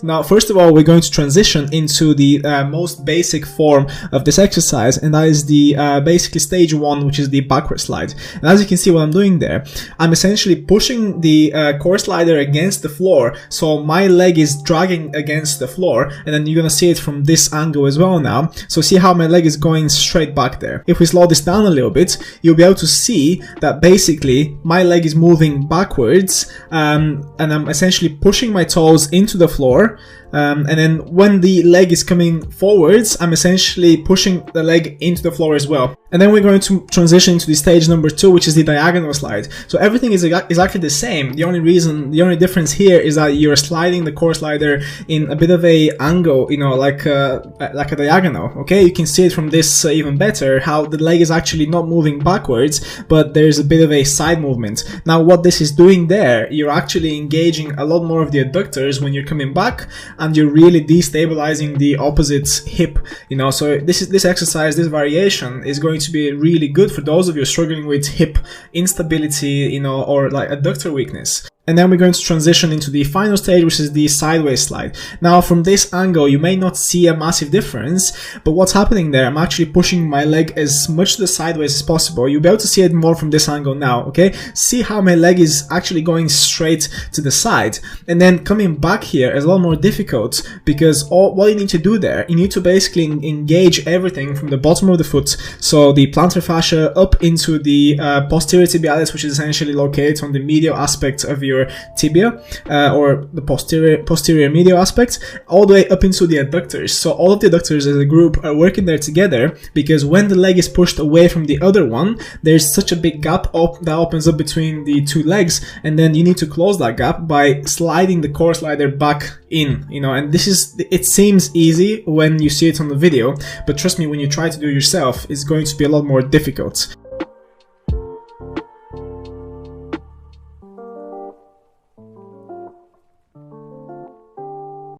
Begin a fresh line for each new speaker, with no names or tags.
Now, first of all, we're going to transition into the most basic form of this exercise, and that is the basically stage 1, which is the backward slide. And as you can see what I'm doing there, I'm essentially pushing the core slider against the floor, so my leg is dragging against the floor, and then you're gonna see it from this angle as well now. So see how my leg is going straight back there. If we slow this down a little bit, you'll be able to see that basically my leg is moving backwards, and I'm essentially pushing my toes into the floor. And then when the leg is coming forwards, I'm essentially pushing the leg into the floor as well. And then we're going to transition into the stage number 2, which is the diagonal slide. So everything is exactly the same. The only difference here is that you're sliding the core slider in a bit of a angle, you know, like a diagonal. Okay, you can see it from this even better, how the leg is actually not moving backwards, but there's a bit of a side movement. Now, what this is doing there, you're actually engaging a lot more of the adductors when you're coming back, and you're really destabilizing the opposite hip, you know. So this exercise, this variation is going to be really good for those of you struggling with hip instability, you know, or like adductor weakness. And then we're going to transition into the final stage, which is the sideways slide. Now, from this angle, you may not see a massive difference, but what's happening there, I'm actually pushing my leg as much to the sideways as possible. You'll be able to see it more from this angle now, okay? See how my leg is actually going straight to the side. And then coming back here is a lot more difficult, because what you need to do there, you need to basically engage everything from the bottom of the foot, so the plantar fascia up into the posterior tibialis, which is essentially located on the medial aspect of your tibia, or the posterior medial aspect, all the way up into the adductors. So all of the adductors as a group are working there together, because when the leg is pushed away from the other one, there's such a big gap that opens up between the two legs, and then you need to close that gap by sliding the core slider back in, you know. And it seems easy when you see it on the video, but trust me, when you try to do it yourself, it's going to be a lot more difficult.